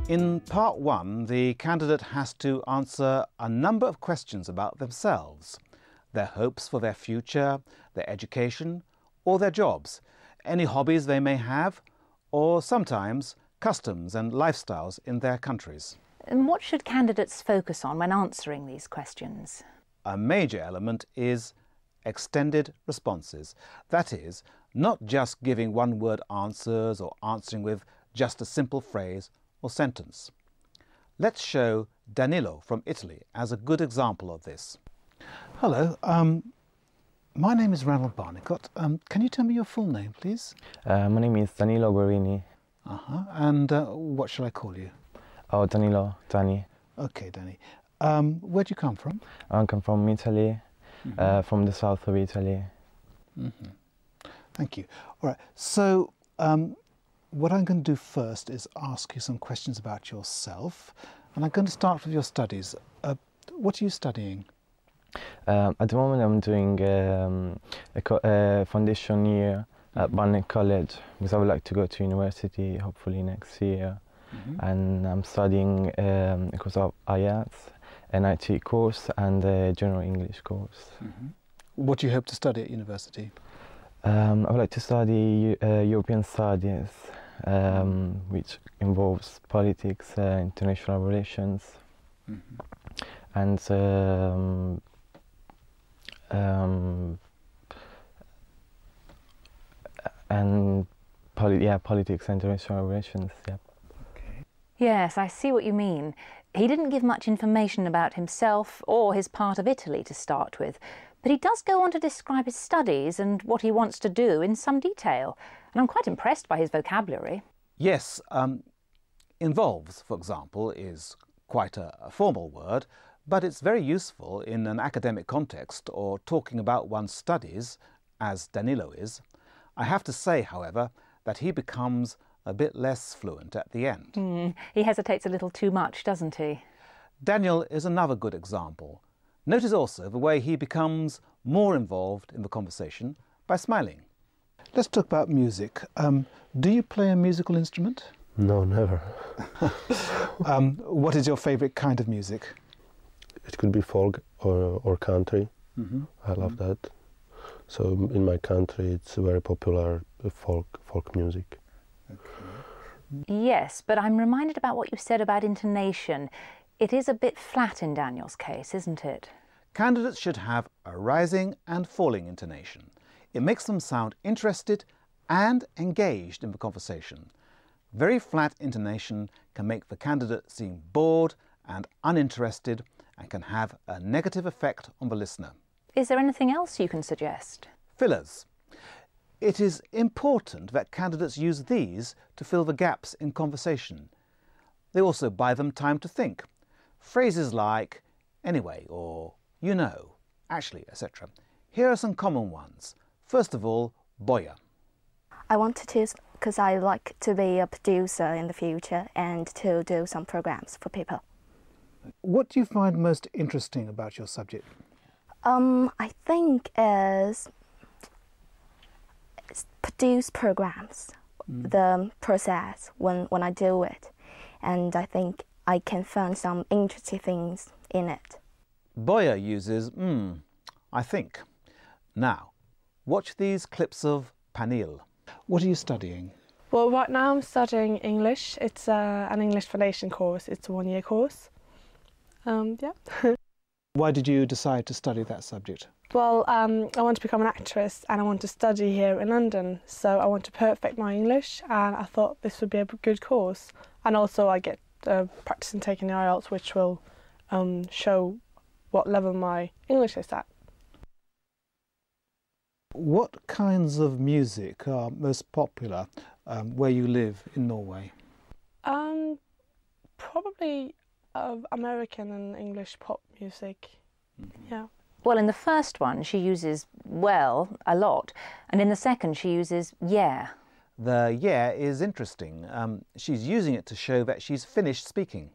In part one, the candidate has to answer a number of questions about themselves, their hopes for their future, their education, or their jobs, any hobbies they may have, or sometimes customs and lifestyles in their countries. And what should candidates focus on when answering these questions? A major element is extended responses. That is, not just giving one-word answers or answering with just a simple phrase or sentence. Let's show Danilo from Italy as a good example of this. Hello, my name is Ronald Barnicott. Can you tell me your full name, please? My name is Danilo Guerini. And what shall I call you? Oh, Danilo, Danny. Okay, Danny. Where do you come from? I come from Italy, from the south of Italy. Thank you. All right, so what I'm going to do first is ask you some questions about yourself, and I'm going to start with your studies. What are you studying? At the moment I'm doing a foundation year at Barnet College, because I would like to go to university hopefully next year. And I'm studying a course of IELTS, an IT course and a general English course. What do you hope to study at university? I would like to study European studies, which involves politics, international relations, and politics and international relations. Yeah. Yes, I see what you mean. He didn't give much information about himself or his part of Italy to start with, but he does go on to describe his studies and what he wants to do in some detail, and I'm quite impressed by his vocabulary. Yes, involves, for example, is quite a formal word, but it's very useful in an academic context or talking about one's studies, as Danilo is. I have to say, however, that he becomes a bit less fluent at the end. He hesitates a little too much, doesn't he? Daniel is another good example. Notice also the way he becomes more involved in the conversation by smiling. Let's talk about music. Do you play a musical instrument? No, never. What is your favourite kind of music? It could be folk or country. I love that. So in my country it's very popular folk music. Yes, but I'm reminded about what you said about intonation. It is a bit flat in Daniel's case, isn't it? Candidates should have a rising and falling intonation. It makes them sound interested and engaged in the conversation. Very flat intonation can make the candidate seem bored and uninterested and can have a negative effect on the listener. Is there anything else you can suggest? Fillers. It is important that candidates use these to fill the gaps in conversation. They also buy them time to think. Phrases like anyway or you know, actually, etc. Here are some common ones. First of all, boya. I want to choose because I like to be a producer in the future and to do some programs for people. What do you find most interesting about your subject? I think is produce programs, the process when I do it, and I think I can find some interesting things in it. Boya uses I think. Now, watch these clips of Panil. What are you studying? Well, right now I'm studying English. It's an English foundation course. It's a one-year course. Why did you decide to study that subject? Well, I want to become an actress and I want to study here in London. So I want to perfect my English and I thought this would be a good course. And also I get practice in taking the IELTS, which will show what level my English is at. What kinds of music are most popular where you live in Norway? Probably American and English pop music, yeah. Well, in the first one, she uses well a lot, and in the second, she uses yeah. The yeah is interesting. She's using it to show that she's finished speaking.